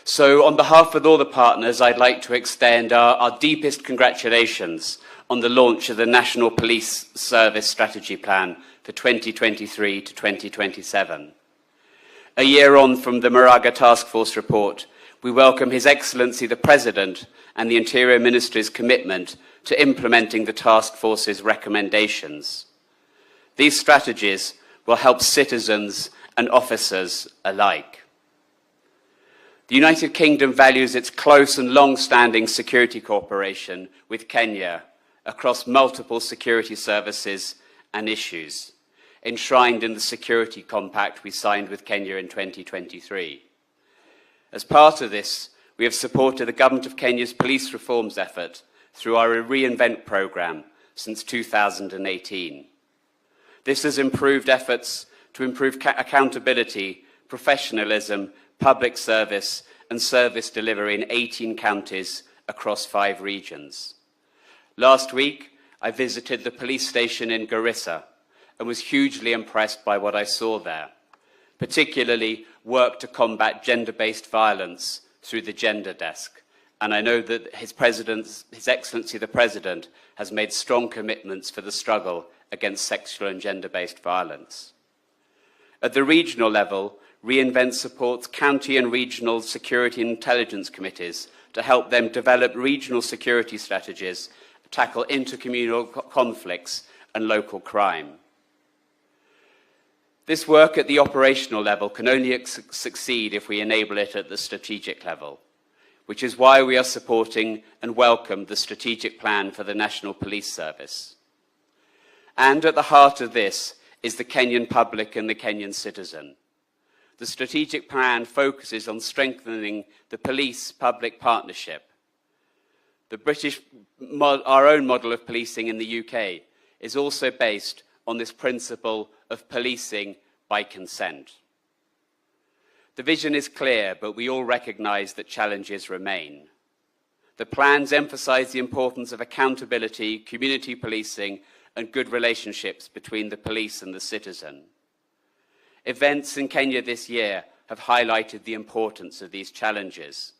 So on behalf of all the partners, I'd like to extend our deepest congratulations on the launch of the National Police Service Strategy Plan for 2023 to 2027. A year on from the Moraga Task Force report, we welcome His Excellency the President and the Interior Ministry's commitment to implementing the Task Force's recommendations. These strategies will help citizens and officers alike. The United Kingdom values its close and long-standing security cooperation with Kenya across multiple security services and issues, enshrined in the Security Compact we signed with Kenya in 2023. As part of this, we have supported the Government of Kenya's police reforms effort through our Reinvent programme since 2018. This has improved efforts to improve accountability, professionalism, public service and service delivery in 18 counties across 5 regions. Last week, I visited the police station in Garissa and was hugely impressed by what I saw there, particularly work to combat gender-based violence through the Gender Desk. And I know that His Excellency the President has made strong commitments for the struggle against sexual and gender-based violence. At the regional level, Reinvent supports county and regional security and intelligence committees to help them develop regional security strategies, tackle intercommunal conflicts and local crime. This work at the operational level can only succeed if we enable it at the strategic level, which is why we are supporting and welcome the strategic plan for the National Police Service. And at the heart of this is the Kenyan public and the Kenyan citizen. The strategic plan focuses on strengthening the police-public partnership. Our own model of policing in the UK is also based on this principle of policing by consent. The vision is clear, but we all recognise that challenges remain. The plans emphasise the importance of accountability, community policing, and good relationships between the police and the citizen. Events in Kenya this year have highlighted the importance of these challenges,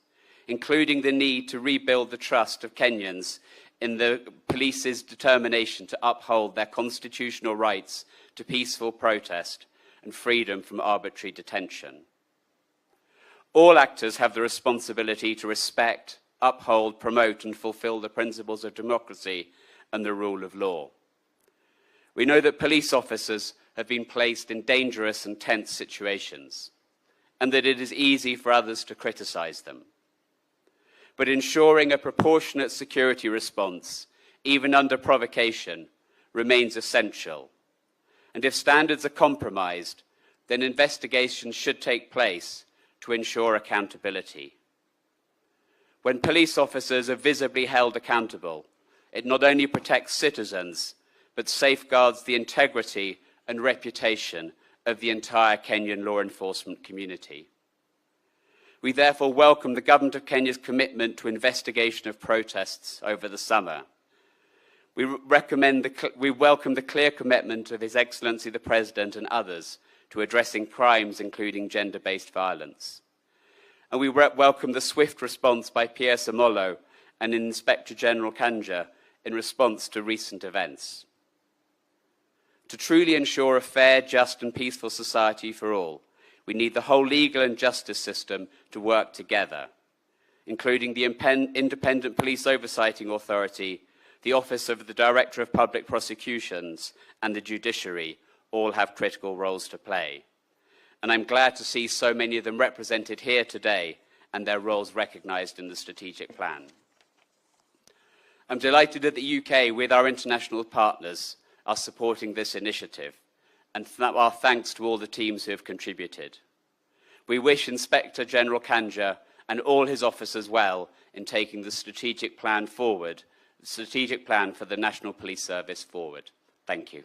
including the need to rebuild the trust of Kenyans in the police's determination to uphold their constitutional rights to peaceful protest and freedom from arbitrary detention. All actors have the responsibility to respect, uphold, promote and fulfil the principles of democracy and the rule of law. We know that police officers have been placed in dangerous and tense situations, and that it is easy for others to criticise them. But ensuring a proportionate security response, even under provocation, remains essential. And if standards are compromised, then investigations should take place to ensure accountability. When police officers are visibly held accountable, it not only protects citizens, but safeguards the integrity and reputation of the entire Kenyan law enforcement community. We therefore welcome the Government of Kenya's commitment to investigation of protests over the summer. We welcome the clear commitment of His Excellency the President and others to addressing crimes including gender-based violence. And we welcome the swift response by PS Amolo and Inspector General Kanja in response to recent events. To truly ensure a fair, just and peaceful society for all, we need the whole legal and justice system to work together, including the Independent Police Oversighting Authority, the Office of the Director of Public Prosecutions and the Judiciary all have critical roles to play. And I'm glad to see so many of them represented here today and their roles recognised in the strategic plan. I'm delighted that the UK, with our international partners, are supporting this initiative, and our thanks to all the teams who have contributed. We wish Inspector General Kanja and all his officers well in taking the strategic plan forward, the strategic plan for the National Police Service forward. Thank you.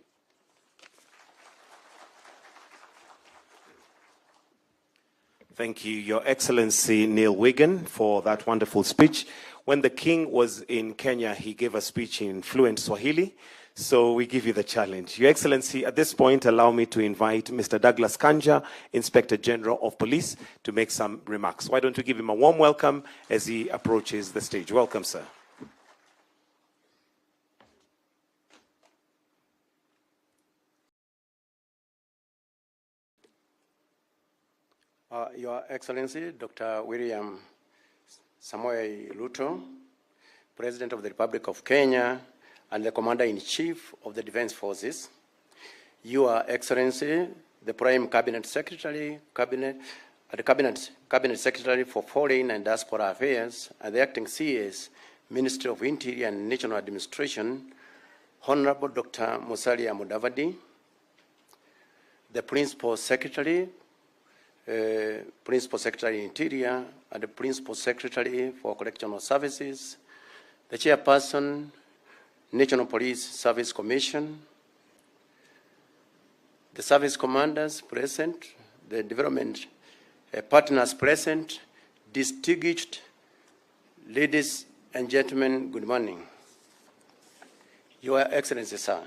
Thank you, Your Excellency Neil Wigan, for that wonderful speech. When the King was in Kenya, he gave a speech in fluent Swahili. So we give you the challenge. Your Excellency, at this point, allow me to invite Mr. Douglas Kanja, Inspector General of Police, to make some remarks. Why don't you give him a warm welcome as he approaches the stage. Welcome, sir. Your Excellency, Dr. William Samoei Ruto, President of the Republic of Kenya, and the Commander-in-Chief of the Defense Forces, Your Excellency, the Prime Cabinet Secretary, Cabinet Secretary for Foreign and Diaspora Affairs, and the Acting CS, Ministry of Interior and National Administration, Honorable Dr. Musalia Mudavadi, the Principal Secretary, Interior, and the Principal Secretary for Correctional Services, the Chairperson, National Police Service Commission, the service commanders present, the development partners present, distinguished ladies and gentlemen, good morning. Your Excellency, sir,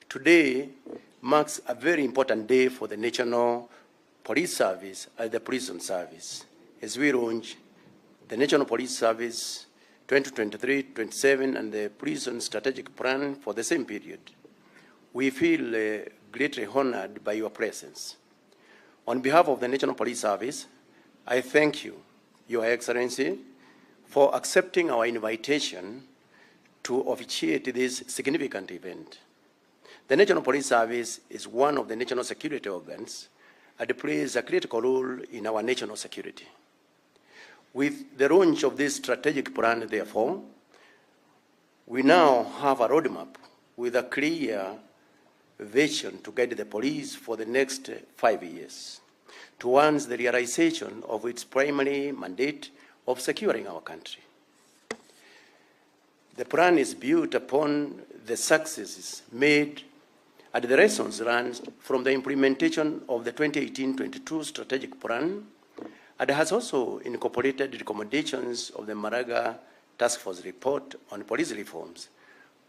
today marks a very important day for the National Police Service and the Prison Service as we launch the National Police Service 2023-27 and the Prison Strategic Plan for the same period. We feel greatly honored by your presence. On behalf of the National Police Service, I thank you, Your Excellency, for accepting our invitation to officiate this significant event. The National Police Service is one of the national security organs and plays a critical role in our national security. With the launch of this strategic plan, therefore, we now have a roadmap with a clear vision to guide the police for the next 5 years towards the realization of its primary mandate of securing our country. The plan is built upon the successes made and the lessons learned from the implementation of the 2018-22 strategic plan, and has also incorporated the recommendations of the Maraga Task Force report on police reforms,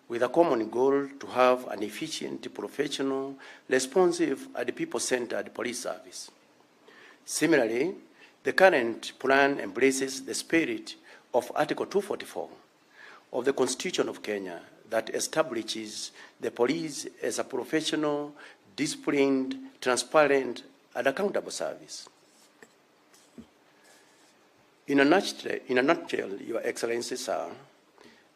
with a common goal to have an efficient, professional, responsive, and people-centered police service. Similarly, the current plan embraces the spirit of Article 244 of the Constitution of Kenya that establishes the police as a professional, disciplined, transparent, and accountable service. In a nutshell, Your Excellency, sir,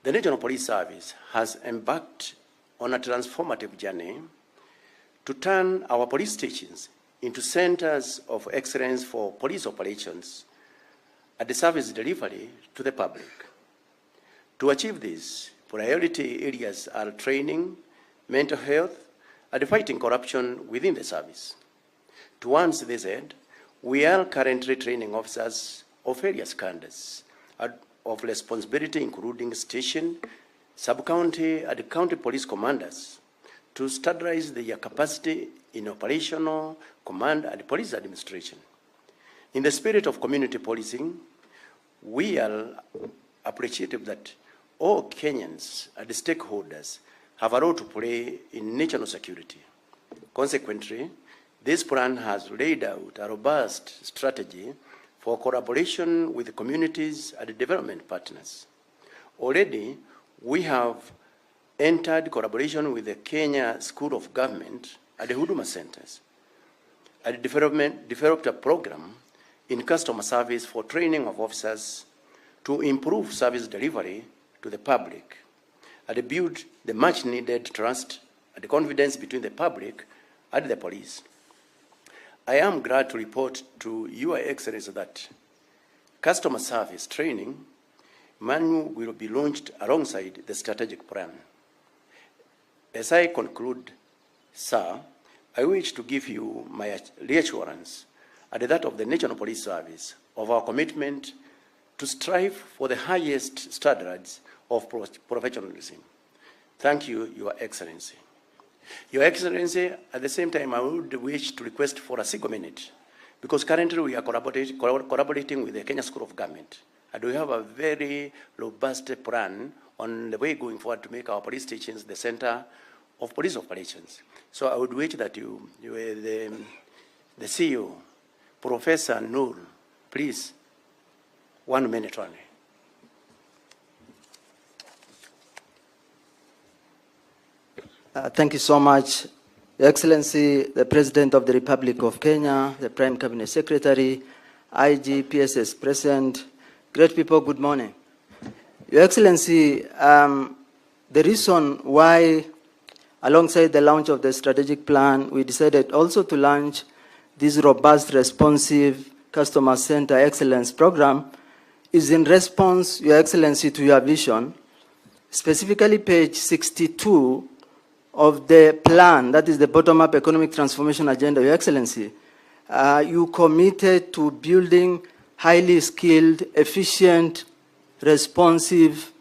the National Police Service has embarked on a transformative journey to turn our police stations into centers of excellence for police operations and the service delivery to the public. To achieve this, priority areas are training, mental health, and fighting corruption within the service. Towards this end, we are currently training officers of various cadres of responsibility, including station, sub-county, and county police commanders, to standardize their capacity in operational, command, and police administration. In the spirit of community policing, we are appreciative that all Kenyans and stakeholders have a role to play in national security. Consequently, this plan has laid out a robust strategy for collaboration with communities and development partners. Already, we have entered collaboration with the Kenya School of Government and the Huduma centers, and developed a program in customer service for training of officers to improve service delivery to the public and build the much-needed trust and confidence between the public and the police. I am glad to report to Your Excellency that customer service training manual will be launched alongside the strategic plan. As I conclude, sir, I wish to give you my reassurance and that of the National Police Service of our commitment to strive for the highest standards of professionalism. Thank you, Your Excellency. Your Excellency, at the same time, I would wish to request for a single minute because currently we are collaborating with the Kenya School of Government, and we have a very robust plan on the way going forward to make our police stations the center of police operations. So I would wish that the CEO, Professor Noor, please, 1 minute only. Thank you so much, Your Excellency, the President of the Republic of Kenya, the Prime Cabinet Secretary, IG, PSS President, great people, good morning. Your Excellency, the reason why, alongside the launch of the strategic plan, we decided also to launch this robust, responsive, customer-centered excellence program is in response, Your Excellency, to your vision, specifically page 62 of the plan, that is the bottom-up economic transformation agenda, Your Excellency. You committed to building highly skilled, efficient, responsive,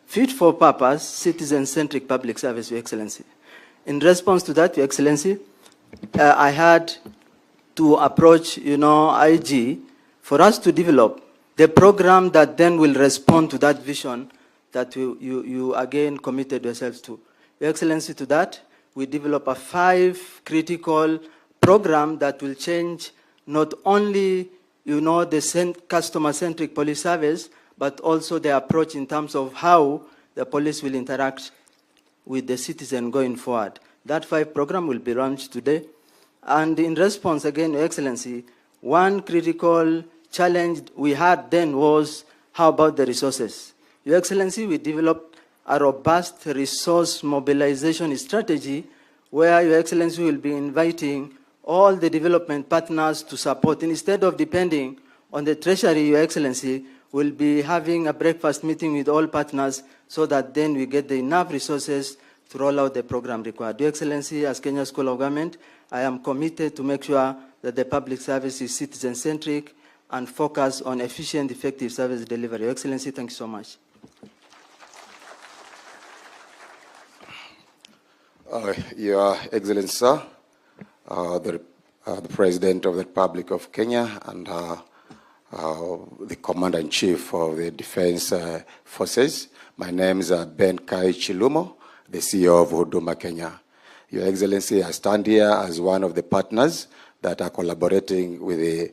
fit-for-purpose, citizen-centric public service, Your Excellency. In response to that, Your Excellency, I had to approach, IG for us to develop the program that then will respond to that vision that you again committed yourselves to. Your Excellency, to that, we develop a 5 critical program that will change not only, the customer-centric police service, but also the approach in terms of how the police will interact with the citizen going forward. That 5 program will be launched today. And in response, again, Your Excellency, one critical challenge we had then was, how about the resources? Your Excellency, we developed a robust resource mobilization strategy where Your Excellency will be inviting all the development partners to support. Instead of depending on the Treasury, Your Excellency, we'll be having a breakfast meeting with all partners so that then we get the enough resources to roll out the program required. Your Excellency, as Kenya School of Government, I am committed to make sure that the public service is citizen-centric and focus on efficient, effective service delivery. Your Excellency, thank you so much. Your Excellency, sir, the President of the Republic of Kenya and the Commander-in-Chief of the Defense Forces. My name is Ben Kai Chilumo, the CEO of Huduma Kenya. Your Excellency, I stand here as one of the partners that are collaborating with the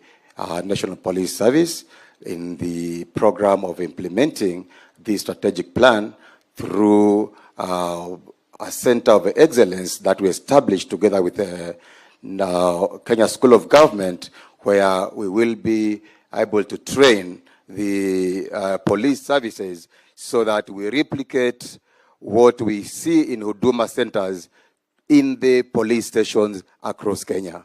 National Police Service in the program of implementing the strategic plan through a center of excellence that we established together with the Kenya School of Government, where we will be able to train the police services so that we replicate what we see in Huduma centers in the police stations across Kenya.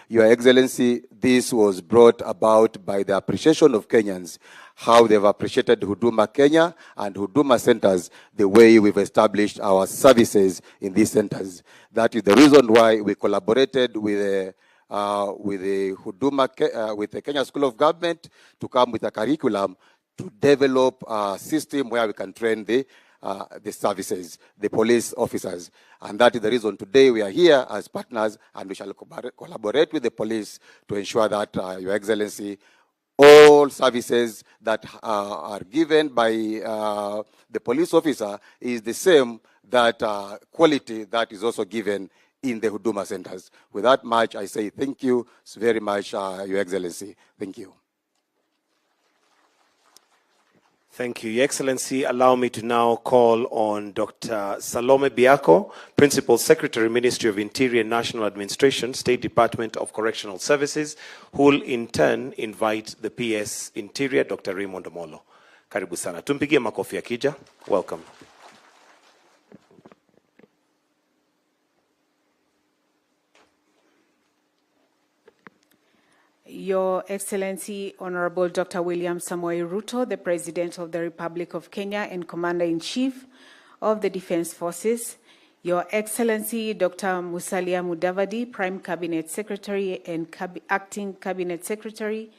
Your Excellency, this was brought about by the appreciation of Kenyans, how they've appreciated Huduma Kenya and Huduma centers, the way we've established our services in these centers. That is the reason why we collaborated with the Kenya School of Government to come with a curriculum to develop a system where we can train the services, the police officers. And that is the reason today we are here as partners, and we shall collaborate with the police to ensure that, Your Excellency, all services that are given by the police officer is the same that quality that is also given in the Huduma centers. With that much, I say thank you very much, Your Excellency. Thank you. Thank you, Your Excellency. Allow me to now call on Dr. Salome Biako, Principal Secretary, Ministry of Interior and National Administration, State Department of Correctional Services, who will in turn invite the PS Interior, Dr. Raymond Omolo. Karibu sana. Tumpigie makofi akija. Welcome. Your Excellency, Honorable Dr. William Samoei Ruto, the President of the Republic of Kenya and Commander-in-Chief of the Defense Forces, Your Excellency, Dr. Musalia Mudavadi, Prime Cabinet Secretary and Acting Cabinet Secretary,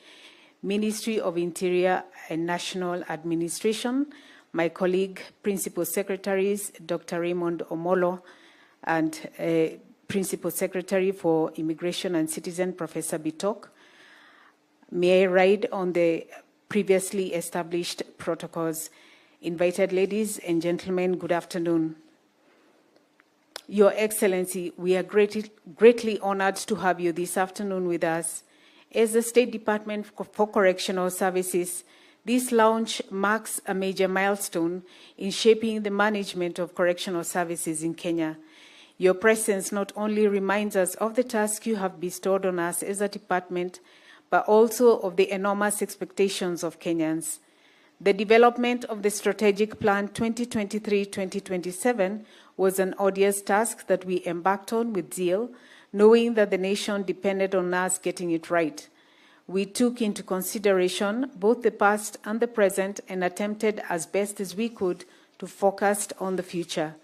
Ministry of Interior and National Administration, my colleague, Principal Secretaries, Dr. Raymond Omolo, and Principal Secretary for Immigration and Citizen, Professor Bitok, May I ride on the previously established protocols? Invited ladies and gentlemen, good afternoon. Your Excellency, we are greatly honored to have you this afternoon with us. As the State Department for Correctional Services, this launch marks a major milestone in shaping the management of correctional services in Kenya. Your presence not only reminds us of the task you have bestowed on us as a department, but also of the enormous expectations of Kenyans. The development of the Strategic Plan 2023-2027 was an odious task that we embarked on with zeal, knowing that the nation depended on us getting it right. We took into consideration both the past and the present and attempted as best as we could to focus on the future.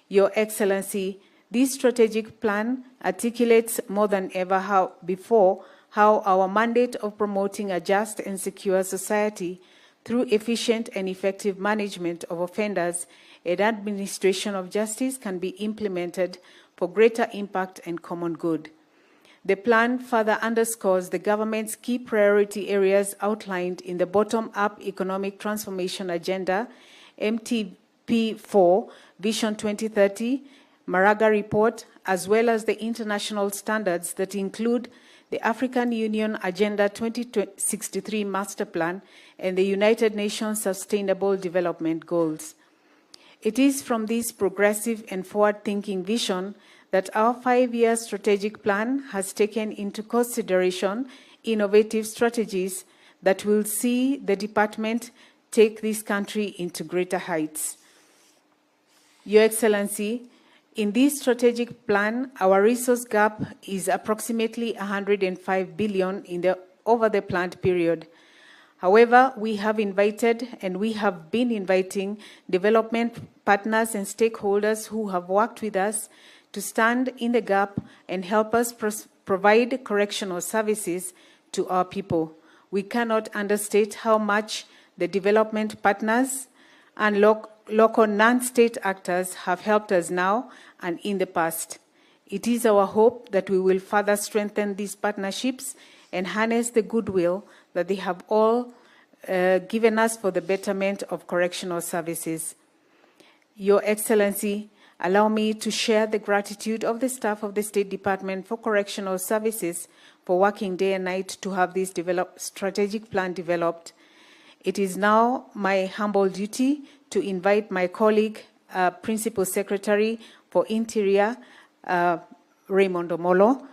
Your Excellency, this strategic plan articulates more than ever before how our mandate of promoting a just and secure society through efficient and effective management of offenders and administration of justice can be implemented for greater impact and common good. The plan further underscores the government's key priority areas outlined in the Bottom-Up Economic Transformation Agenda, MTP4, Vision 2030, Maraga Report, as well as the international standards that include the African Union Agenda 2063 Master Plan and the United Nations Sustainable Development Goals. It is from this progressive and forward-thinking vision that our 5-year strategic plan has taken into consideration innovative strategies that will see the department take this country into greater heights. Your Excellency, in this strategic plan, our resource gap is approximately 105 billion over the planned period. However, we have invited and we have been inviting development partners and stakeholders who have worked with us to stand in the gap and help us provide correctional services to our people. We cannot understate how much the development partners and local non-state actors have helped us now and in the past. It is our hope that we will further strengthen these partnerships and harness the goodwill that they have all given us for the betterment of correctional services. Your Excellency, allow me to share the gratitude of the staff of the State Department for Correctional Services for working day and night to have this strategic plan developed. It is now my humble duty to invite my colleague, Principal Secretary for Interior, Raymond Omolo,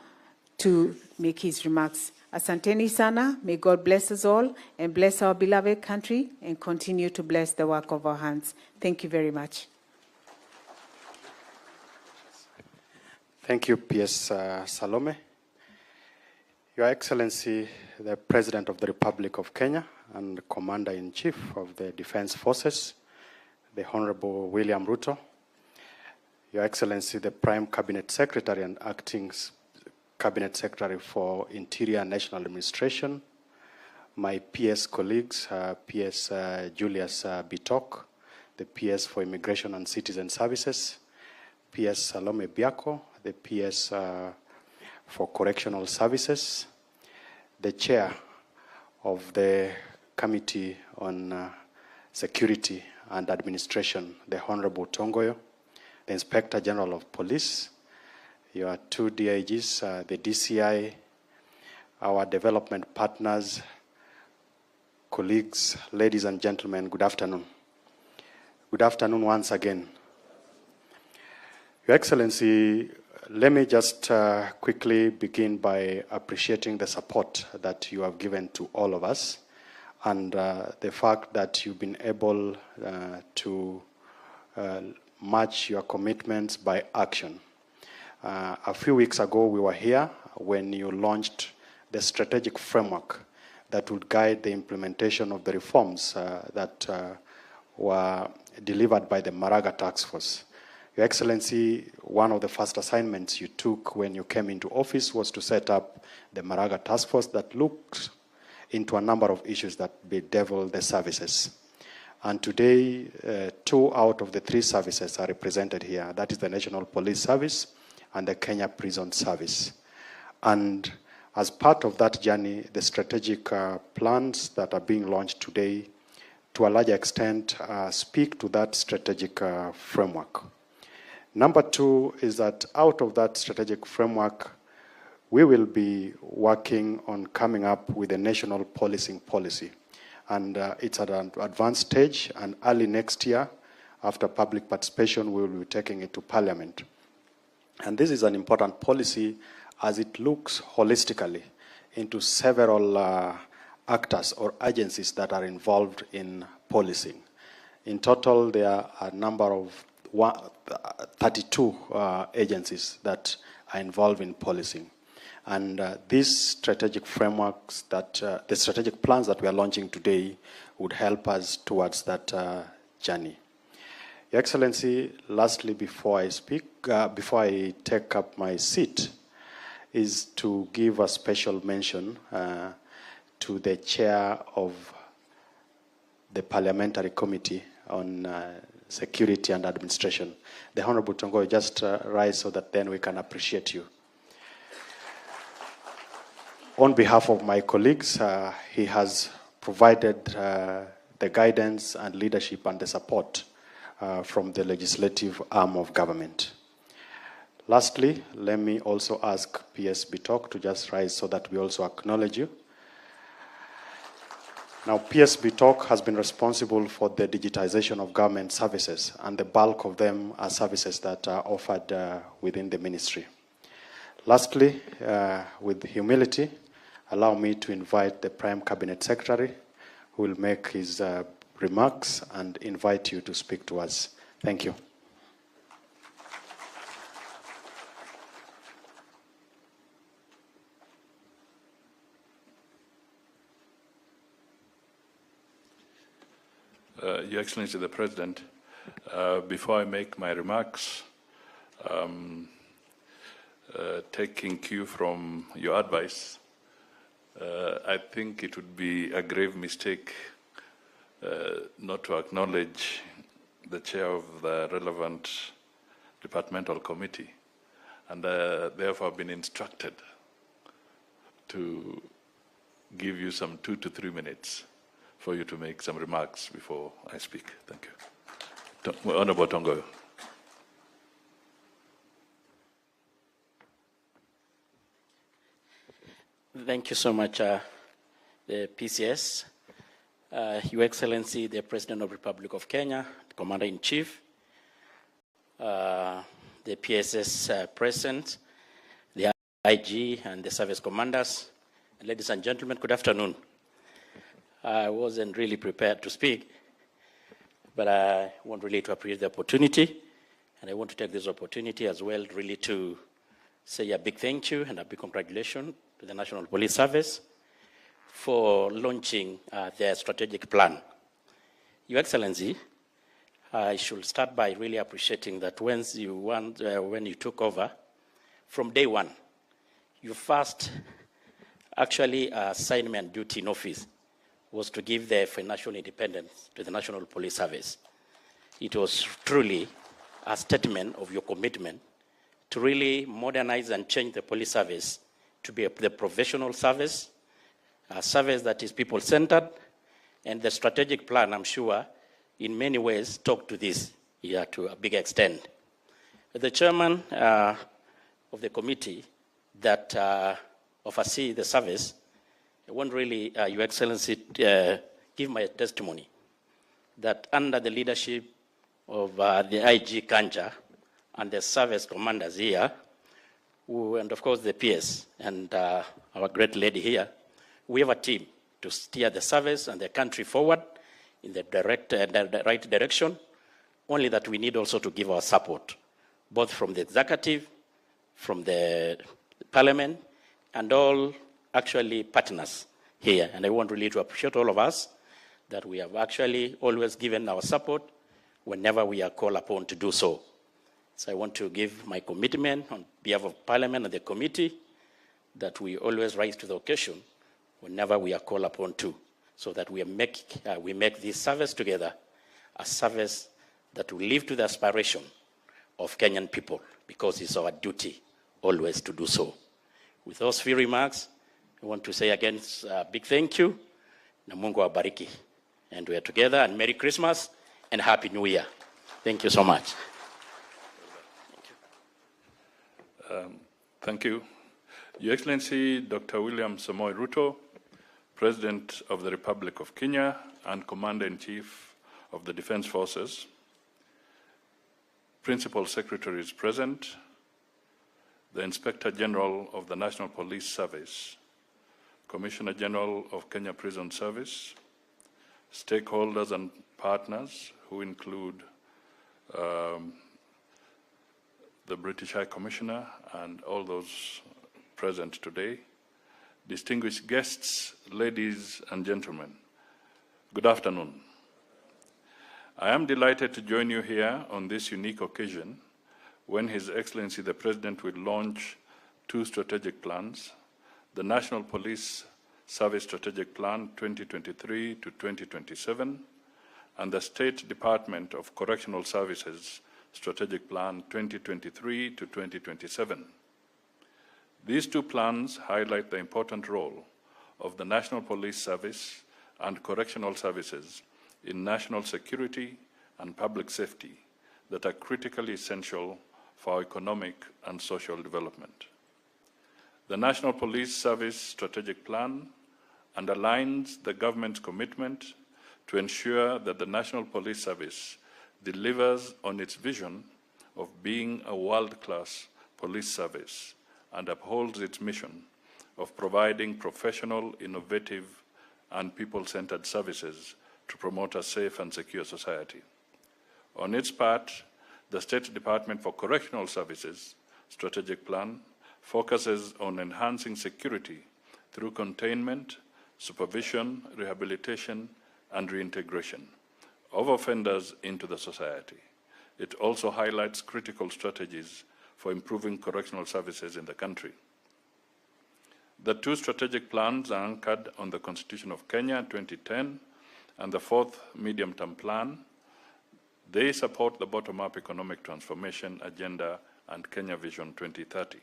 to make his remarks. Asanteni sana, may God bless us all and bless our beloved country and continue to bless the work of our hands. Thank you very much. Thank you, PS Salome. Your Excellency, the President of the Republic of Kenya and Commander-in-Chief of the Defense Forces, the Honorable William Ruto, Your Excellency, the Prime Cabinet Secretary and Acting Cabinet Secretary for Interior and National Administration, my PS colleagues, PS Julius Bitok, the PS for Immigration and Citizen Services, PS Salome Biako, the PS for Correctional Services, the Chair of the Committee on Security and Administration, the Honorable Tongoyo, the Inspector General of Police, your two DIGs, the DCI, our development partners, colleagues, ladies and gentlemen, good afternoon. Good afternoon once again. Your Excellency, let me just quickly begin by appreciating the support that you have given to all of us and the fact that you've been able to match your commitments by action. A few weeks ago, we were here when you launched the strategic framework that would guide the implementation of the reforms that were delivered by the Maraga Task Force. Your Excellency, one of the first assignments you took when you came into office was to set up the Maraga Task Force that looked into a number of issues that bedevil the services. And today, 2 out of the 3 services are represented here. That is the National Police Service and the Kenya Prison Service. And As part of that journey, the strategic plans that are being launched today, to a large extent, speak to that strategic framework. Number two is that out of that strategic framework, we will be working on coming up with a national policing policy. And it's at an advanced stage, and early next year, after public participation, we will be taking it to Parliament. And this is an important policy as it looks holistically into several actors or agencies that are involved in policing. In total, there are a number of 32 agencies that are involved in policing. And these strategic frameworks, the strategic plans that we are launching today would help us towards that journey. Your Excellency, lastly, before I speak, before I take up my seat, is to give a special mention to the chair of the Parliamentary Committee on Security and Administration. The Honorable Tongo, just rise so that then we can appreciate you. On behalf of my colleagues, he has provided the guidance and leadership and the support from the legislative arm of government. Lastly, let me also ask PS Bitok to just rise so that we also acknowledge you. Now, PS Bitok has been responsible for the digitization of government services, and the bulk of them are services that are offered within the ministry. Lastly, with humility, allow me to invite the Prime Cabinet Secretary, who will make his remarks and invite you to speak to us. Thank you. Your Excellency the President, before I make my remarks, taking cue from your advice, I think it would be a grave mistake not to acknowledge the chair of the relevant departmental committee, and therefore I've been instructed to give you some 2 to 3 minutes for you to make some remarks before I speak. Thank you. Honorable Tongo. Thank you so much, the PCS, Your Excellency, the President of the Republic of Kenya, the Commander-in-Chief, the PSS President, the IG and the service commanders. Ladies and gentlemen, good afternoon. I wasn't really prepared to speak, but I want really to appreciate the opportunity, and I want to take this opportunity as well really to say a big thank you and a big congratulations to the National Police Service for launching their strategic plan. Your Excellency, I should start by really appreciating that when you took over, from day one, your first actually assignment duty in office was to give the financial independence to the National Police Service. It was truly a statement of your commitment to really modernize and change the police service to be the professional service, a service that is people-centered, and the strategic plan, I'm sure, in many ways, talk to this here to a big extent. The chairman of the committee that oversees the service, I want really, Your Excellency, give my testimony that under the leadership of the IG Kanja and the service commanders here, and of course the PS and our great lady here, we have a team to steer the service and the country forward in the right direction, only that we need also to give our support, both from the executive, from the parliament, and all actually partners here. And I want really to appreciate all of us that we have actually always given our support whenever we are called upon to do so. So I want to give my commitment on behalf of Parliament and the committee that we always rise to the occasion whenever we are called upon to, so that we make this service together a service that will live to the aspiration of Kenyan people, because it's our duty always to do so. With those few remarks, I want to say again a big thank you. Na Mungu awabariki. And we are together, and Merry Christmas and Happy New Year. Thank you so much. Thank you. Your Excellency, Dr. William Samoei Ruto, President of the Republic of Kenya and Commander-in-Chief of the Defense Forces, Principal Secretary is present, the Inspector General of the National Police Service, Commissioner General of Kenya Prison Service, stakeholders and partners who include the British High Commissioner and all those present today, distinguished guests, ladies and gentlemen, good afternoon. I am delighted to join you here on this unique occasion when His Excellency the President will launch two strategic plans, the National Police Service Strategic Plan 2023 to 2027 and the State Department of Correctional Services Strategic Plan 2023 to 2027. These two plans highlight the important role of the National Police Service and correctional services in national security and public safety that are critically essential for our economic and social development. The National Police Service Strategic Plan underlines the government's commitment to ensure that the National Police Service delivers on its vision of being a world-class police service and upholds its mission of providing professional, innovative, and people-centered services to promote a safe and secure society. On its part, the State Department for Correctional Services Strategic Plan focuses on enhancing security through containment, supervision, rehabilitation, and reintegration of offenders into the society. It also highlights critical strategies for improving correctional services in the country. The two strategic plans are anchored on the Constitution of Kenya 2010 and the fourth medium-term plan. They support the bottom-up economic transformation agenda and Kenya Vision 2030.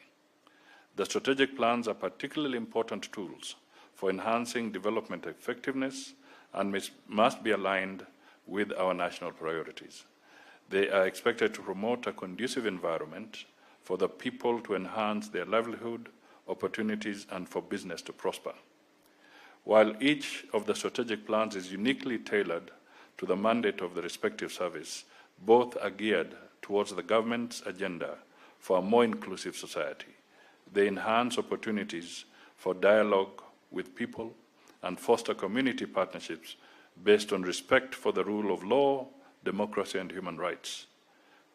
The strategic plans are particularly important tools for enhancing development effectiveness and must be aligned with our national priorities. They are expected to promote a conducive environment for the people to enhance their livelihood, opportunities, and for business to prosper. While each of the strategic plans is uniquely tailored to the mandate of the respective service, both are geared towards the government's agenda for a more inclusive society. They enhance opportunities for dialogue with people and foster community partnerships based on respect for the rule of law, democracy, and human rights.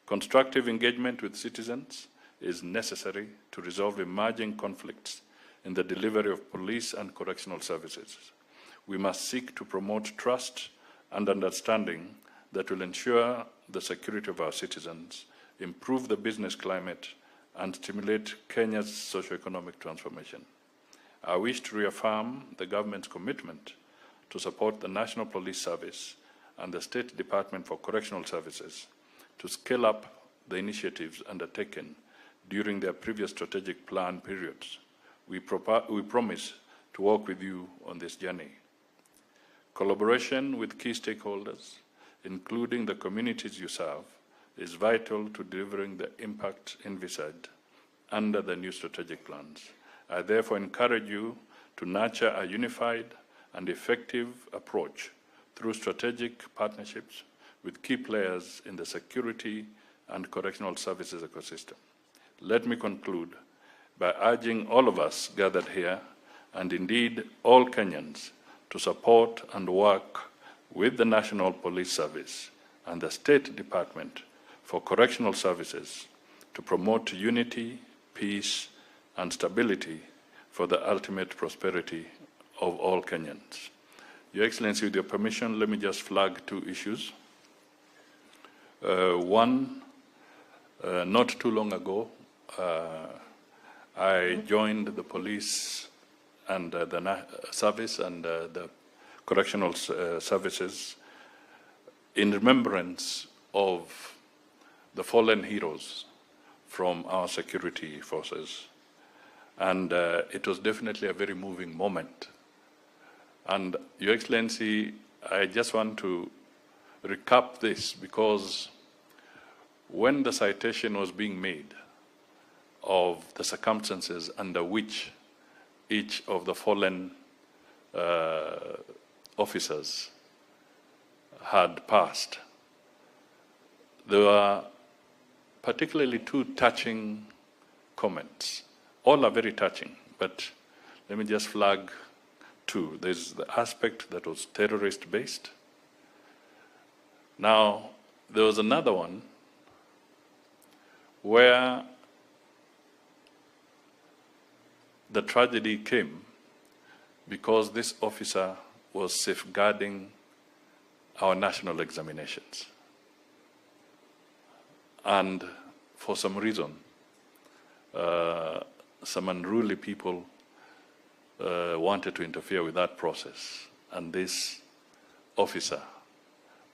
Constructive engagement with citizens is necessary to resolve emerging conflicts in the delivery of police and correctional services. We must seek to promote trust and understanding that will ensure the security of our citizens, improve the business climate, and stimulate Kenya's socio-economic transformation. I wish to reaffirm the government's commitment to support the National Police Service and the State Department for Correctional Services to scale up the initiatives undertaken during their previous strategic plan periods. We promise to work with you on this journey. Collaboration with key stakeholders, including the communities you serve, is vital to delivering the impact envisaged under the new strategic plans. I therefore encourage you to nurture a unified and effective approach through strategic partnerships with key players in the security and correctional services ecosystem. Let me conclude by urging all of us gathered here, and indeed all Kenyans, to support and work with the National Police Service and the State Department for Correctional Services to promote unity, peace, and stability for the ultimate prosperity of all Kenyans. Your Excellency, with your permission, let me just flag two issues. One, not too long ago, I joined the police and the service and the correctional services in remembrance of the fallen heroes from our security forces. And it was definitely a very moving moment. And Your Excellency, I just want to recap this because when the citation was being made of the circumstances under which each of the fallen officers had passed, there were particularly two touching comments. All are very touching, but let me just flag two. There's the aspect that was terrorist-based. Now, there was another one where the tragedy came because this officer was safeguarding our national examinations. And for some reason, some unruly people wanted to interfere with that process. And this officer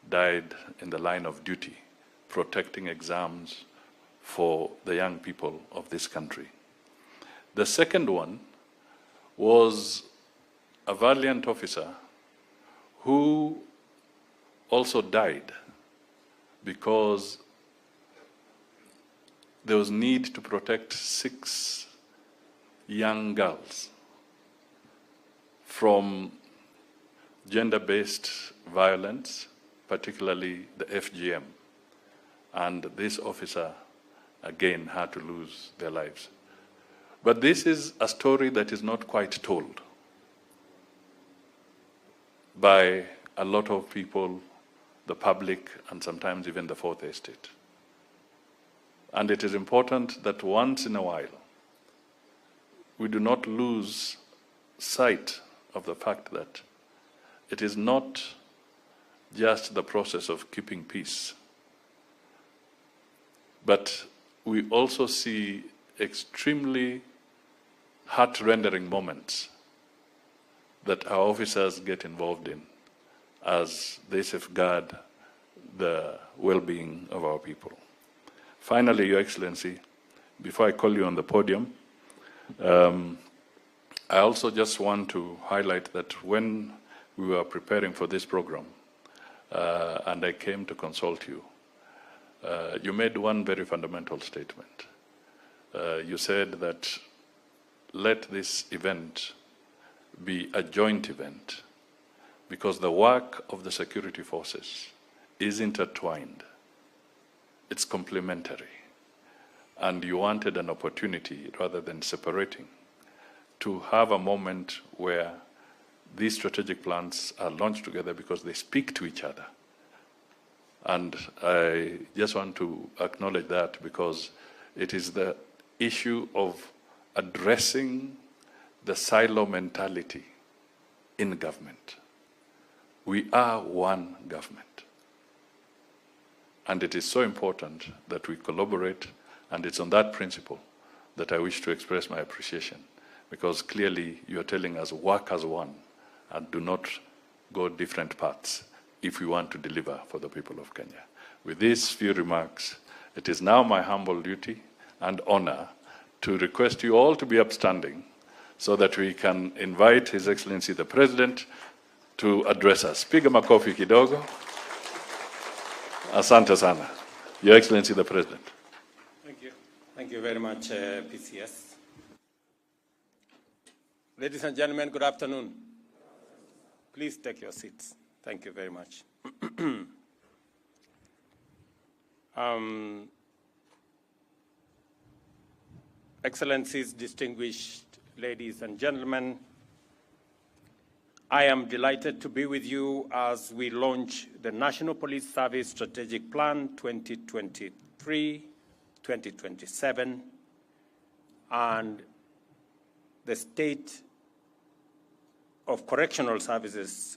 died in the line of duty, protecting exams for the young people of this country. The second one was a valiant officer who also died because there was need to protect 6 young girls from gender-based violence, particularly the FGM. And this officer, again, had to lose their lives. But this is a story that is not quite told by a lot of people, the public, and sometimes even the Fourth Estate. And it is important that once in a while, we do not lose sight of the fact that it is not just the process of keeping peace, but we also see extremely heart-rendering moments that our officers get involved in as they safeguard the well-being of our people. Finally, Your Excellency, before I call you on the podium, I also just want to highlight that when we were preparing for this program, and I came to consult you, you made one very fundamental statement. You said that let this event be a joint event because the work of the security forces is intertwined. It's complementary. And you wanted an opportunity, rather than separating, to have a moment where these strategic plans are launched together because they speak to each other. And I just want to acknowledge that because it is the issue of addressing the silo mentality in government. We are one government. And it is so important that we collaborate, and it's on that principle that I wish to express my appreciation, because clearly you're telling us work as one and do not go different paths if we want to deliver for the people of Kenya. With these few remarks, it is now my humble duty and honor to request you all to be upstanding so that we can invite His Excellency the President to address us. Piga makofi kidogo. Asante sana. Your Excellency the President. Thank you. Thank you very much, PCS. Ladies and gentlemen, good afternoon. Please take your seats. Thank you very much. Excellencies, distinguished ladies and gentlemen, I am delighted to be with you as we launch the National Police Service Strategic Plan 2023-2027 and the State of Correctional Services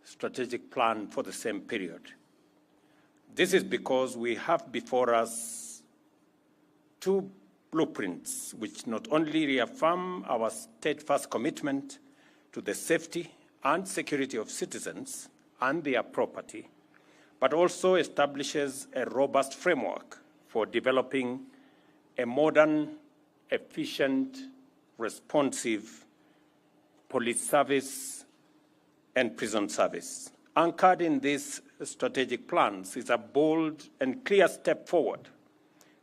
Strategic Plan for the same period. This is because we have before us two blueprints which not only reaffirm our steadfast commitment to the safety and security of citizens and their property, but also establishes a robust framework for developing a modern efficient, responsive police service and prison service. Anchored in these strategic plans is a bold and clear step forward,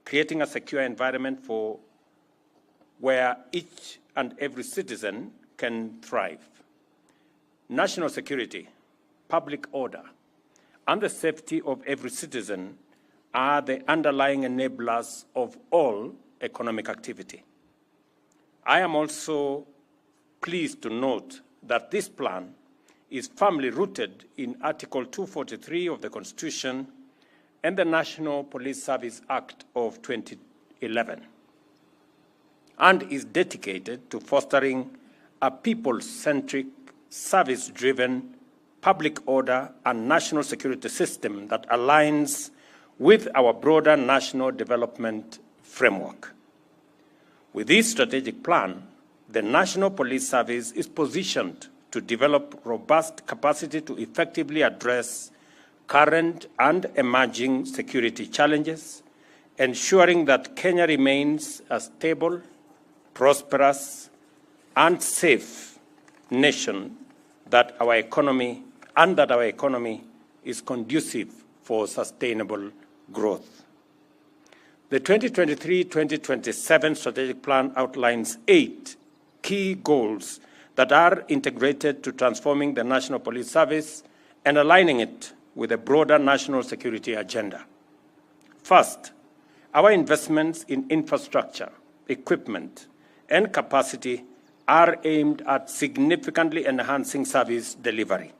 creating a secure environment for where each and every citizen can thrive. National security, public order, and the safety of every citizen are the underlying enablers of all economic activity. I am also pleased to note that this plan is firmly rooted in Article 243 of the Constitution and the National Police Service Act of 2011, and is dedicated to fostering a people-centric, service-driven public order and national security system that aligns with our broader national development framework. With this strategic plan, the National Police Service is positioned to develop robust capacity to effectively address current and emerging security challenges, ensuring that Kenya remains a stable, prosperous, and safe nation, that our economy is conducive for sustainable growth. The 2023-2027 strategic plan outlines 8 key goals that are integrated to transforming the National Police Service and aligning it with a broader national security agenda. First, our investments in infrastructure, equipment, and capacity are aimed at significantly enhancing service delivery.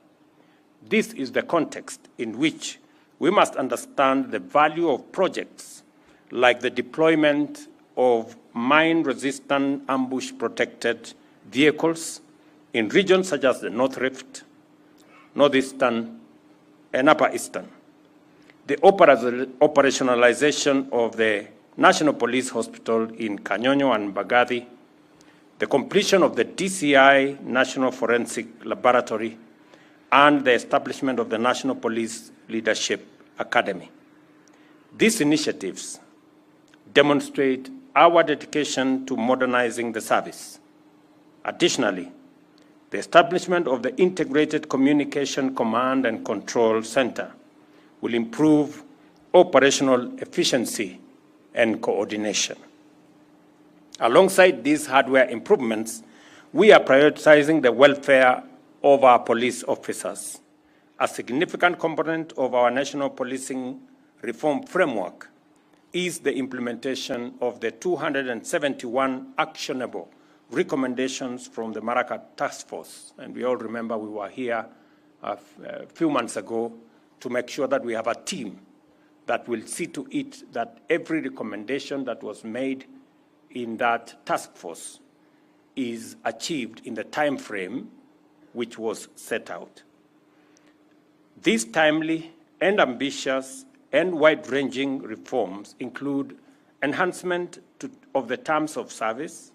This is the context in which we must understand the value of projects like the deployment of mine-resistant ambush-protected vehicles in regions such as the North Rift, Northeastern, and Upper Eastern, the operationalization of the National Police Hospital in Kanyonyo and Mbagathi, the completion of the DCI National Forensic Laboratory, and the establishment of the National Police Leadership Academy. These initiatives demonstrate our dedication to modernizing the service. Additionally, the establishment of the Integrated Communication Command and Control Center will improve operational efficiency and coordination. Alongside these hardware improvements, we are prioritizing the welfare of our police officers. A significant component of our national policing reform framework is the implementation of the 271 actionable recommendations from the Maraka Task Force. And we all remember we were here a few months ago to make sure that we have a team that will see to it that every recommendation that was made in that task force is achieved in the time frame which was set out. These timely and ambitious and wide-ranging reforms include enhancement of the terms of service,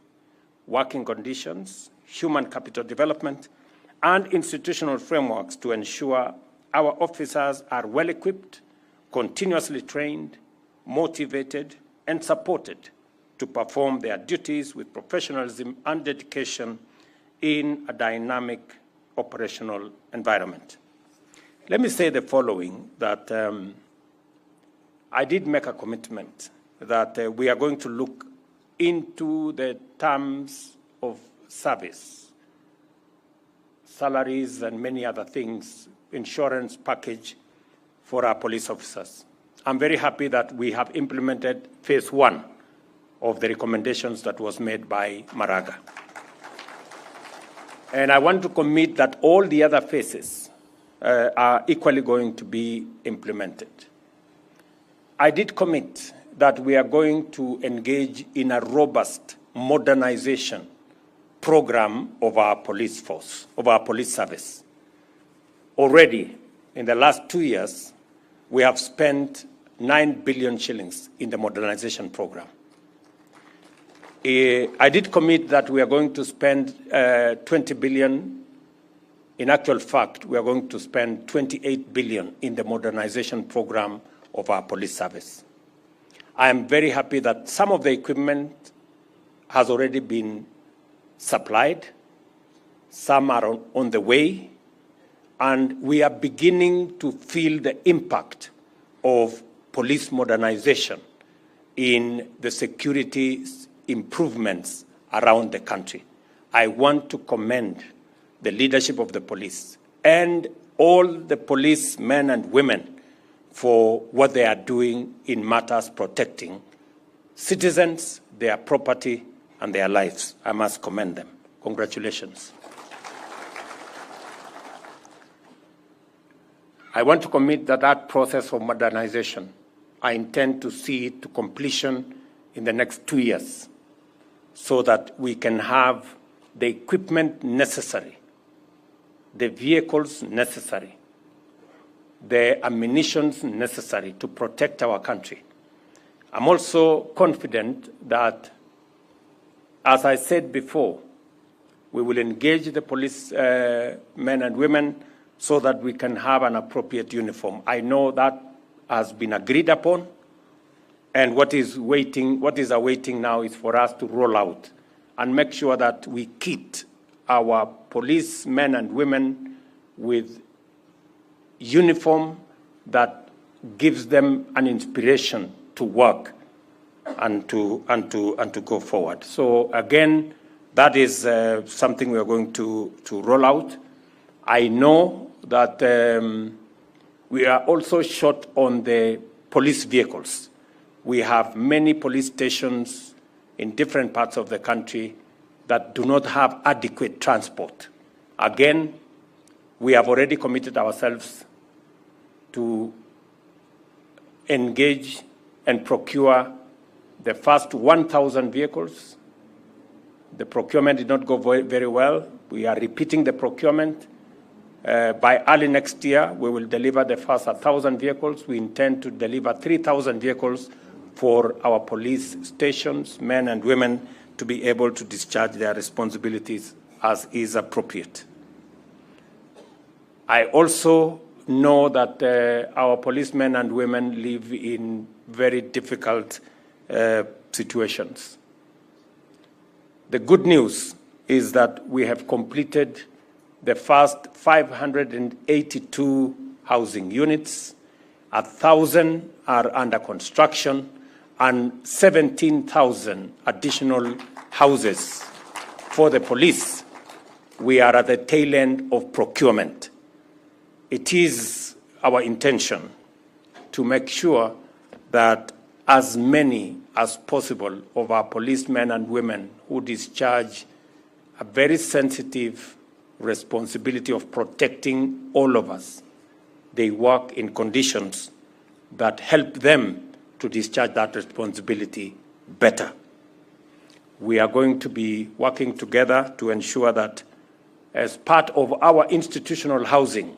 working conditions, human capital development, and institutional frameworks to ensure our officers are well-equipped, continuously trained, motivated, and supported to perform their duties with professionalism and dedication in a dynamic operational environment. Let me say the following, that I did make a commitment that we are going to look into the terms of service, salaries and many other things, insurance package for our police officers. I'm very happy that we have implemented phase 1 of the recommendations that was made by Maraga. And I want to commit that all the other phases are equally going to be implemented. I did commit that we are going to engage in a robust modernization program of our police force, of our police service. Already, in the last 2 years, we have spent 9 billion shillings in the modernization program. I did commit that we are going to spend 20 billion. In actual fact, we are going to spend 28 billion in the modernization program of our police service. I am very happy that some of the equipment has already been supplied. Some are on the way. And we are beginning to feel the impact of police modernization in the security improvements around the country. I want to commend the leadership of the police and all the policemen and women for what they are doing in matters protecting citizens, their property, and their lives. I must commend them. Congratulations. I want to commit that process of modernization, I intend to see it to completion in the next 2 years so that we can have the equipment necessary, the vehicles necessary, the ammunition necessary to protect our country. I'm also confident that, as I said before, we will engage the police men and women so that we can have an appropriate uniform. I know that has been agreed upon, and what is awaiting now is for us to roll out and make sure that we kit our policemen and women with uniform that gives them an inspiration to work and to go forward. So again, that is something we are going to roll out. I know that we are also short on the police vehicles. We have many police stations in different parts of the country that do not have adequate transport. Again, we have already committed ourselves to engage and procure the first 1,000 vehicles. The procurement did not go very well. We are repeating the procurement. By early next year, we will deliver the first 1,000 vehicles. We intend to deliver 3,000 vehicles for our police stations, men and women, to be able to discharge their responsibilities as is appropriate. I also know that our policemen and women live in very difficult situations. The good news is that we have completed the first 582 housing units, 1,000 are under construction, and 17,000 additional houses for the police. We are at the tail end of procurement. It is our intention to make sure that as many as possible of our policemen and women who discharge a very sensitive responsibility of protecting all of us, they work in conditions that help them to discharge that responsibility better. We are going to be working together to ensure that as part of our institutional housing,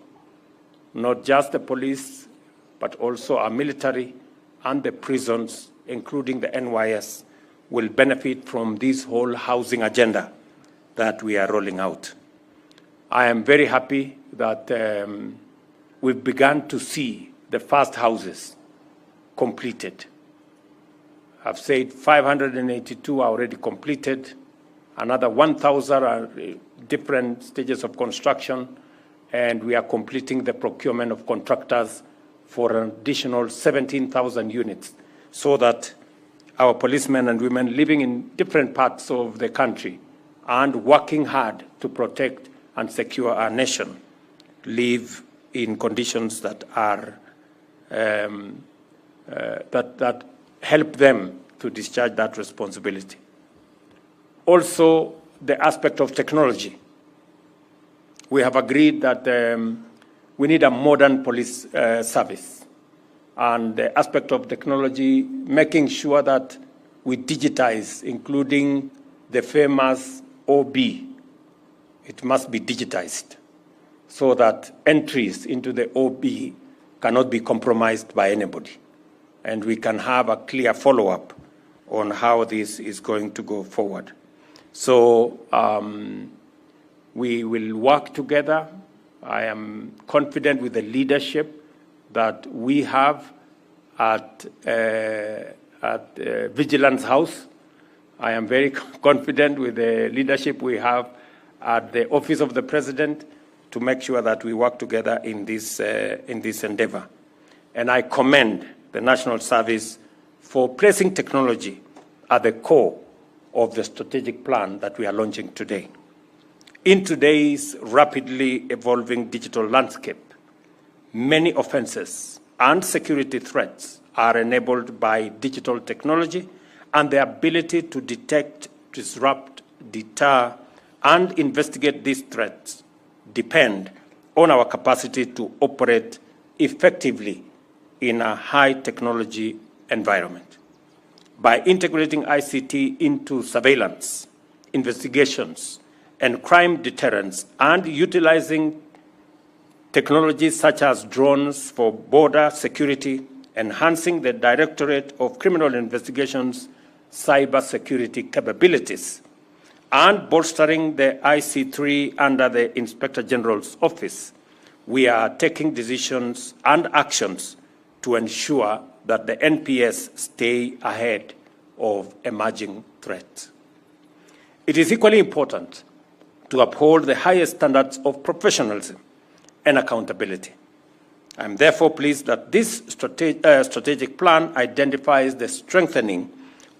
not just the police, but also our military and the prisons, including the NYS, will benefit from this whole housing agenda that we are rolling out. I am very happy that we've begun to see the first houses completed. I've said 582 are already completed. Another 1,000 are different stages of construction, and we are completing the procurement of contractors for an additional 17,000 units so that our policemen and women living in different parts of the country and working hard to protect and secure our nation live in conditions that are that help them to discharge that responsibility. Also, the aspect of technology. We have agreed that we need a modern police service, and the aspect of technology, making sure that we digitize, including the famous OB. It must be digitized so that entries into the OB cannot be compromised by anybody, and we can have a clear follow-up on how this is going to go forward. So we will work together. I am confident with the leadership that we have at Vigilance House, I am very confident with the leadership we have at the Office of the President to make sure that we work together in this endeavor. And I commend the National Service for placing technology at the core of the strategic plan that we are launching today. In today's rapidly evolving digital landscape, many offenses and security threats are enabled by digital technology, and the ability to detect, disrupt, deter, and investigate these threats depend on our capacity to operate effectively in a high technology environment. By integrating ICT into surveillance, investigations, and crime deterrence, and utilizing technologies such as drones for border security, enhancing the Directorate of Criminal Investigations cybersecurity capabilities, and bolstering the IC3 under the Inspector General's office, we are taking decisions and actions to ensure that the NPS stay ahead of emerging threats. It is equally important to uphold the highest standards of professionalism and accountability. I am therefore pleased that this strategic plan identifies the strengthening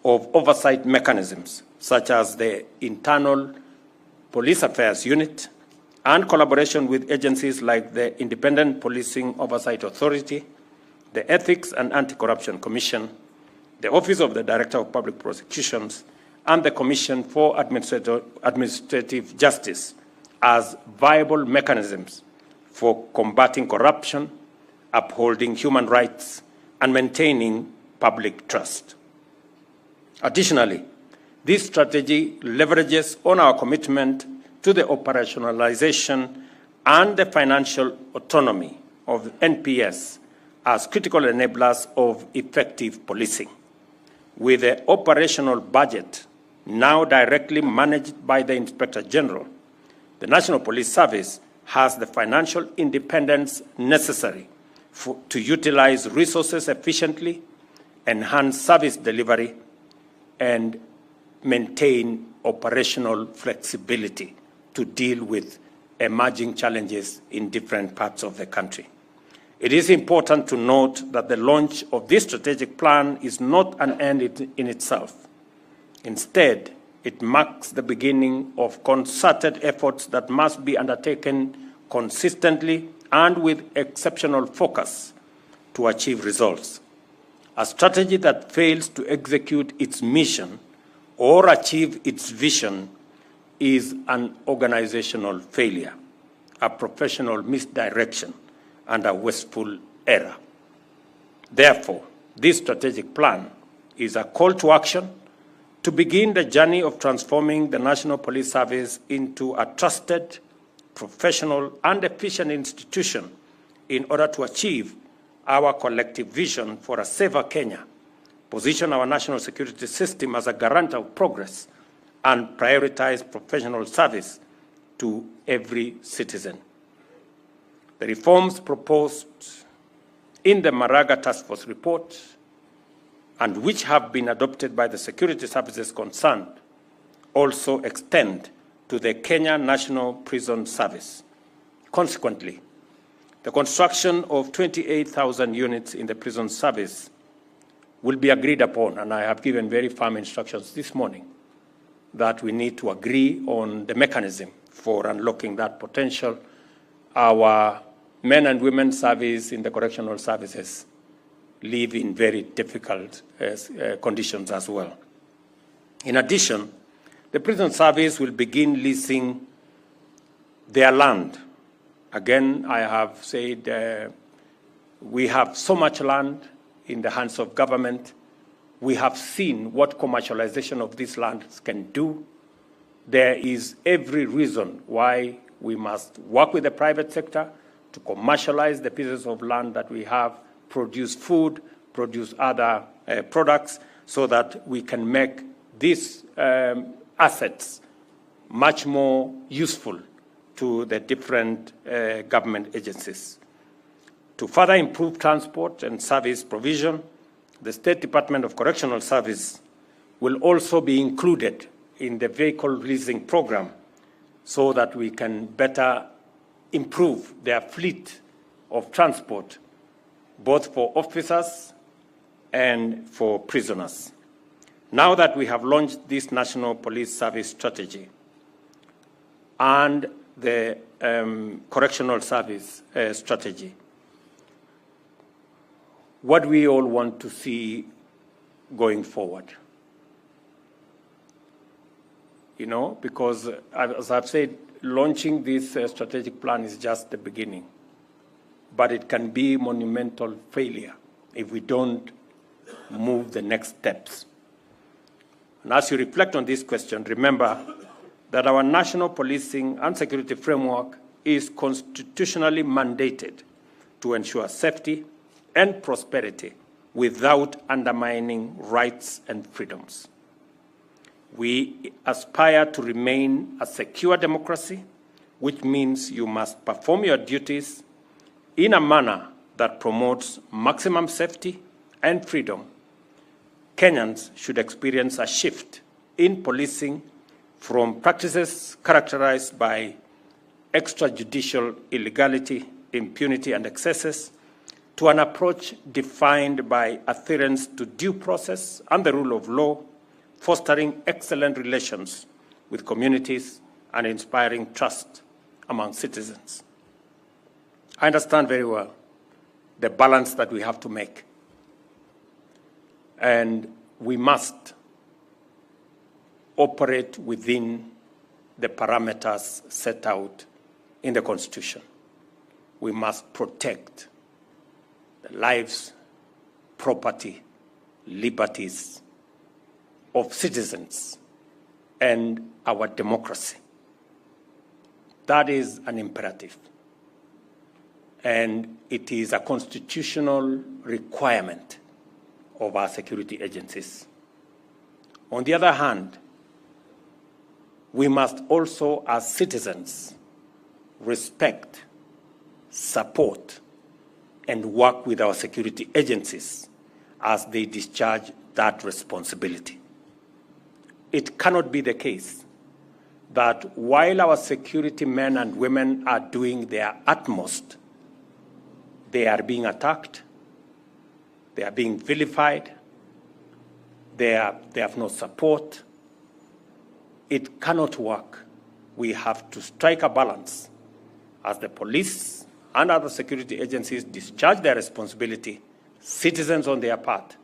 of oversight mechanisms, such as the Internal Police Affairs Unit, and collaboration with agencies like the Independent Policing Oversight Authority, the Ethics and Anti-Corruption Commission, the Office of the Director of Public Prosecutions, and the Commission for Administrative Justice as viable mechanisms for combating corruption, upholding human rights, and maintaining public trust. Additionally, this strategy leverages on our commitment to the operationalization and the financial autonomy of NPS as critical enablers of effective policing. With the operational budget now directly managed by the Inspector General, the National Police Service has the financial independence necessary to utilize resources efficiently, enhance service delivery, and maintain operational flexibility to deal with emerging challenges in different parts of the country. It is important to note that the launch of this strategic plan is not an end in itself. Instead, it marks the beginning of concerted efforts that must be undertaken consistently and with exceptional focus to achieve results. A strategy that fails to execute its mission or achieve its vision is an organizational failure, a professional misdirection, and a wasteful error. Therefore, this strategic plan is a call to action to begin the journey of transforming the National Police Service into a trusted, professional, and efficient institution in order to achieve our collective vision for a safer Kenya, position our national security system as a guarantor of progress, and prioritize professional service to every citizen. The reforms proposed in the Maraga Task Force report, and which have been adopted by the security services concerned, also extend to the Kenya National Prison Service. Consequently, the construction of 28,000 units in the prison service will be agreed upon, and I have given very firm instructions this morning that we need to agree on the mechanism for unlocking that potential. Our men and women service in the correctional services live in very difficult conditions as well. In addition, the prison service will begin leasing their land. Again, I have said we have so much land in the hands of government. We have seen what commercialization of these lands can do. There is every reason why we must work with the private sector to commercialize the pieces of land that we have, produce food, produce other products, so that we can make these assets much more useful to the different government agencies. To further improve transport and service provision, the State Department of Correctional Service will also be included in the vehicle leasing program so that we can better improve their fleet of transport, both for officers and for prisoners. Now that we have launched this National Police Service Strategy and the Correctional Service Strategy, what we all want to see going forward. You know, because as I've said, launching this strategic plan is just the beginning, but it can be monumental failure if we don't move the next steps. And as you reflect on this question, remember that our national policing and security framework is constitutionally mandated to ensure safety and prosperity without undermining rights and freedoms. We aspire to remain a secure democracy, which means you must perform your duties in a manner that promotes maximum safety and freedom. Kenyans should experience a shift in policing from practices characterized by extrajudicial illegality, impunity, and excesses to an approach defined by adherence to due process and the rule of law, fostering excellent relations with communities and inspiring trust among citizens. I understand very well the balance that we have to make. And we must operate within the parameters set out in the Constitution. We must protect the lives, property, liberties of citizens and our democracy. That is an imperative. And it is a constitutional requirement of our security agencies. On the other hand, we must also, as citizens, respect, support, and work with our security agencies as they discharge that responsibility. It cannot be the case that while our security men and women are doing their utmost, they are being attacked, they are being vilified, they have no support. It cannot work. We have to strike a balance as the police and other security agencies discharge their responsibility, citizens on their part.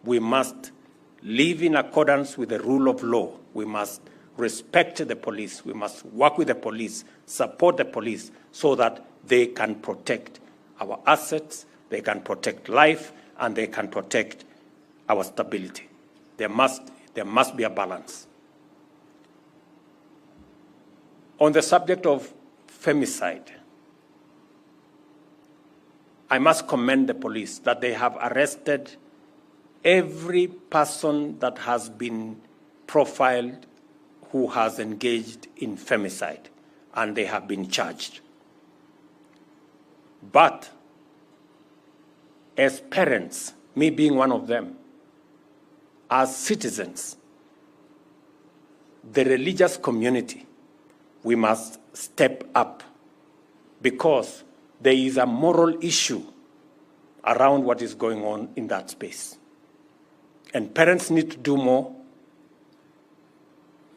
We must live in accordance with the rule of law. We must respect the police. We must work with the police, support the police so that they can protect our assets, they can protect life, and they can protect our stability. There must be a balance. On the subject of femicide, I must commend the police that they have arrested every person that has been profiled who has engaged in femicide, and they have been charged. But as parents, me being one of them, as citizens, the religious community, we must step up because there is a moral issue around what is going on in that space. And parents need to do more.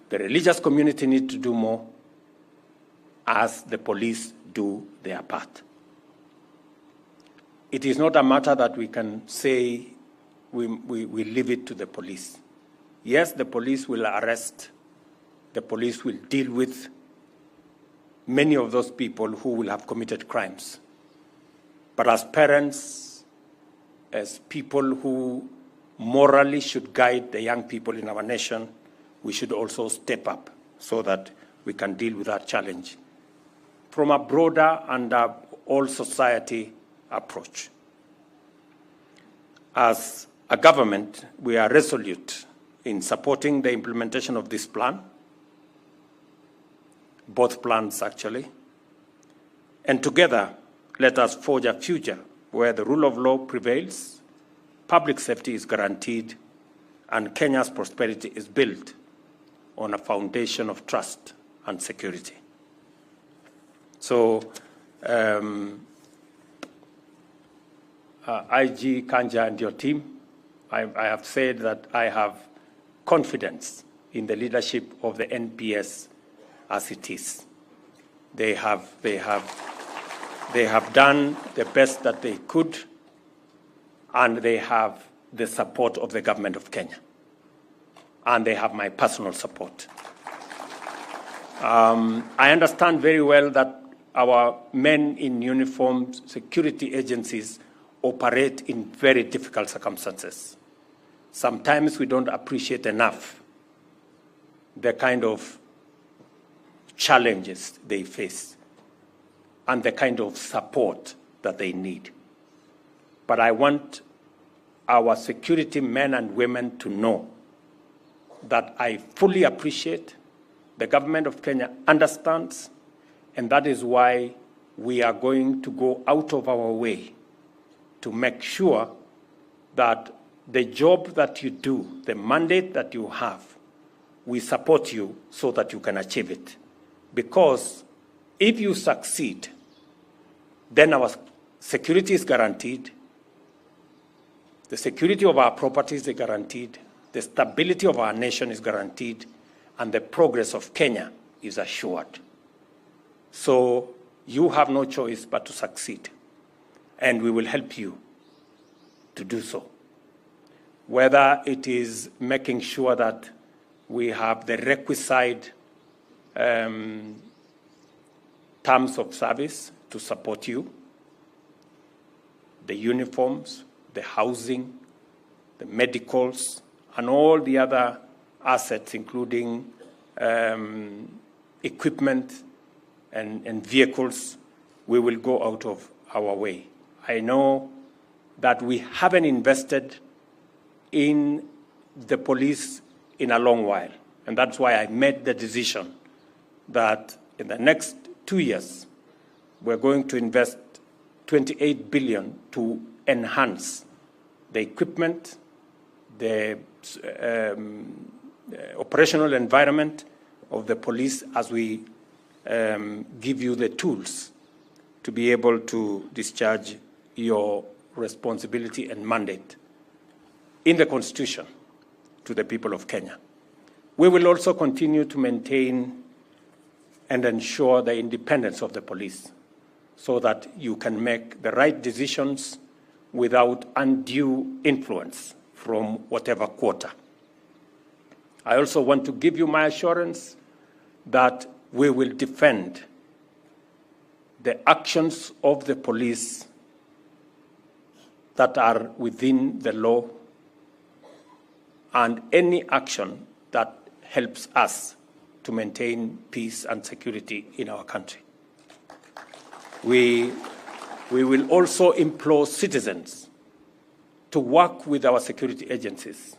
The religious community need to do more as the police do their part. It is not a matter that we can say we leave it to the police. Yes, the police will arrest. The police will deal with many of those people who will have committed crimes. But as parents, as people who morally should guide the young people in our nation, we should also step up so that we can deal with that challenge from a broader and all society approach. As a government, we are resolute in supporting the implementation of this plan, both plans actually, and together let us forge a future where the rule of law prevails, public safety is guaranteed, And Kenya's prosperity is built on a foundation of trust and security. So, IG Kanja and your team, I have said that I have confidence in the leadership of the NPS as it is. They have done the best that they could, and they have the support of the government of Kenya. And they have my personal support. I understand very well that our men in uniform security agencies operate in very difficult circumstances. Sometimes we don't appreciate enough the kind of challenges they face and the kind of support that they need. But I want our security men and women to know that I fully appreciate, the government of Kenya understands, and that is why we are going to go out of our way to make sure that the job that you do, the mandate that you have, we support you so that you can achieve it. Because if you succeed, then our security is guaranteed, the security of our properties is guaranteed, the stability of our nation is guaranteed, and the progress of Kenya is assured. So you have no choice but to succeed, and we will help you to do so. Whether it is making sure that we have the requisite terms of service to support you, the uniforms, the housing, the medicals, and all the other assets, including equipment and vehicles, we will go out of our way. I know that we haven't invested in the police in a long while, and that's why I made the decision that in the next 2 years, we're going to invest 28 billion to enhance the equipment, the operational environment of the police as we give you the tools to be able to discharge your responsibility and mandate in the Constitution to the people of Kenya. We will also continue to maintain and ensure the independence of the police so that you can make the right decisions without undue influence from whatever quarter. I also want to give you my assurance that we will defend the actions of the police that are within the law and any action that helps us to maintain peace and security in our country. We will also implore citizens to work with our security agencies,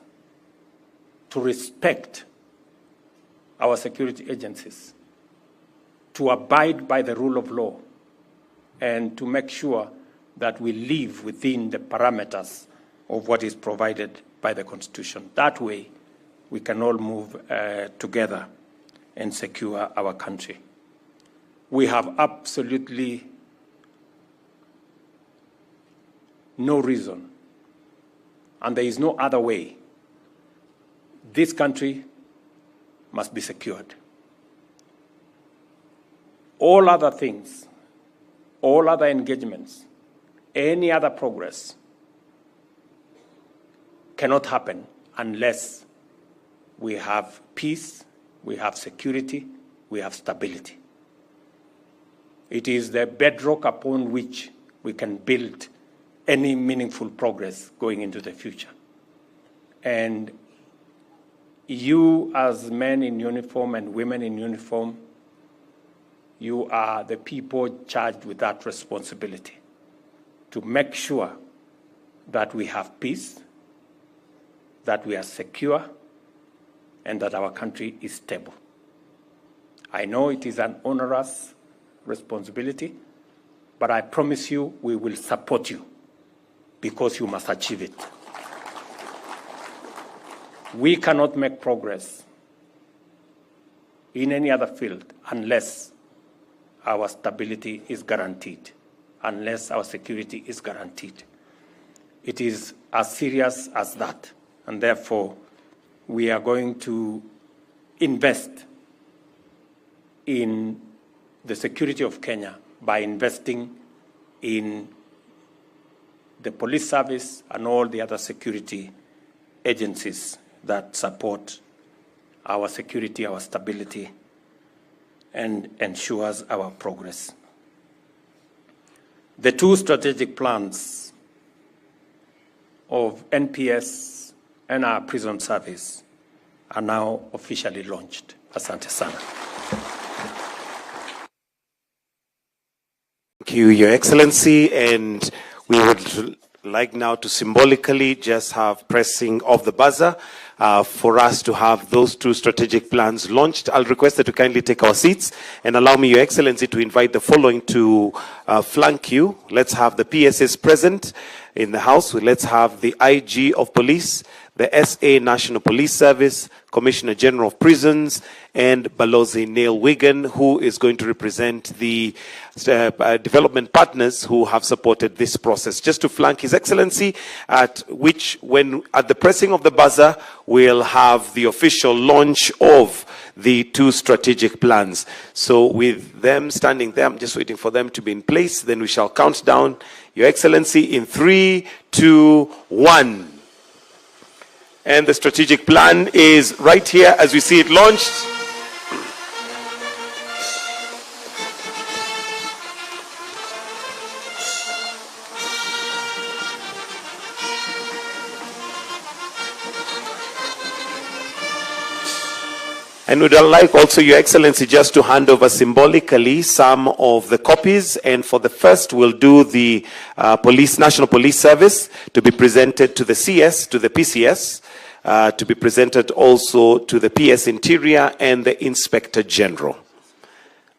to respect our security agencies, to abide by the rule of law, and to make sure that we live within the parameters of what is provided by the Constitution. That way, we can all move together and secure our country. We have absolutely no reason, and there is no other way. This country must be secured. All other things, all other engagements, any other progress cannot happen unless we have peace, we have security, we have stability. It is the bedrock upon which we can build any meaningful progress going into the future. And you, as men in uniform and women in uniform, you are the people charged with that responsibility to make sure that we have peace, that we are secure, and that our country is stable. I know it is an onerous responsibility, but I promise you we will support you because you must achieve it. We cannot make progress in any other field unless our stability is guaranteed, unless our security is guaranteed. It is as serious as that, and therefore we are going to invest in the security of Kenya by investing in the police service and all the other security agencies that support our security, our stability, and ensures our progress. The two strategic plans of NPS and our prison service are now officially launched. Asante sana. Thank you, Your Excellency, and we would like now to symbolically just have pressing of the buzzer for us to have those two strategic plans launched. I'll request that we kindly take our seats and allow me, Your Excellency, to invite the following to flank you. Let's have the PSS present in the House. Let's have the IG of Police, the SA National Police Service, Commissioner General of Prisons, and Balozi Neil Wigan, who is going to represent the development partners who have supported this process. Just to flank His Excellency, at which, when at the pressing of the buzzer, we'll have the official launch of the two strategic plans. So with them standing there, I'm just waiting for them to be in place, then we shall count down, Your Excellency, in 3, 2, 1. And the strategic plan is right here as we see it launched. And would like also, Your Excellency, just to hand over symbolically some of the copies. And for the first, we'll do the National Police Service to be presented to the CS, to the PCS, to be presented also to the PS Interior and the Inspector General.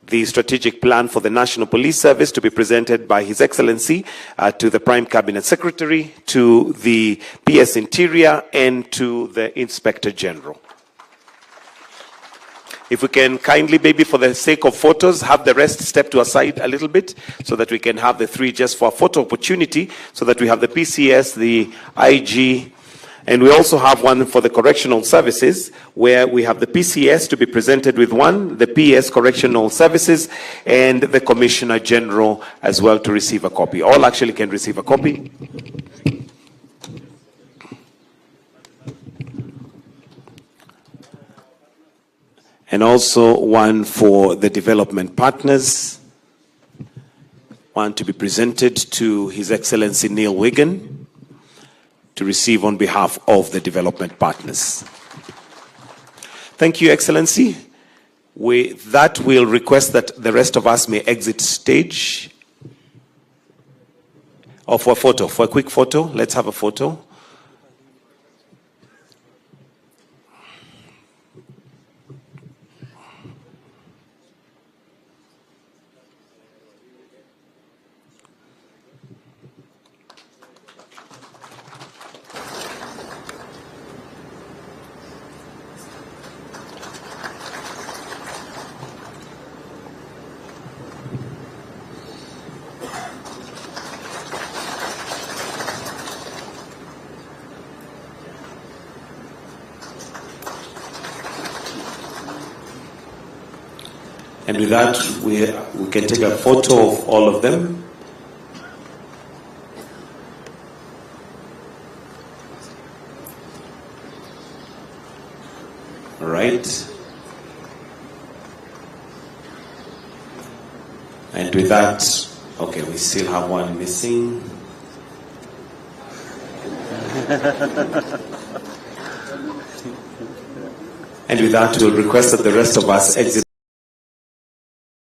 The strategic plan for the National Police Service to be presented by His Excellency to the Prime Cabinet Secretary, to the PS Interior, and to the Inspector General. If we can kindly, maybe for the sake of photos, have the rest step to a side a little bit so that we can have the three just for a photo opportunity, so that we have the PCS, the IG, and we also have one for the Correctional Services, where we have the PCS to be presented with one, the PS Correctional Services, and the Commissioner General as well to receive a copy. All actually can receive a copy. And also one for the development partners, one to be presented to His Excellency Neil Wigan to receive on behalf of the development partners. Thank you, Excellency. With that, we'll request that the rest of us may exit stage. Or for a photo, for a quick photo, let's have a photo. And with that, we can take a photo of all of them. All right. And with that, okay, we still have one missing. And with that, we'll request that the rest of us exit.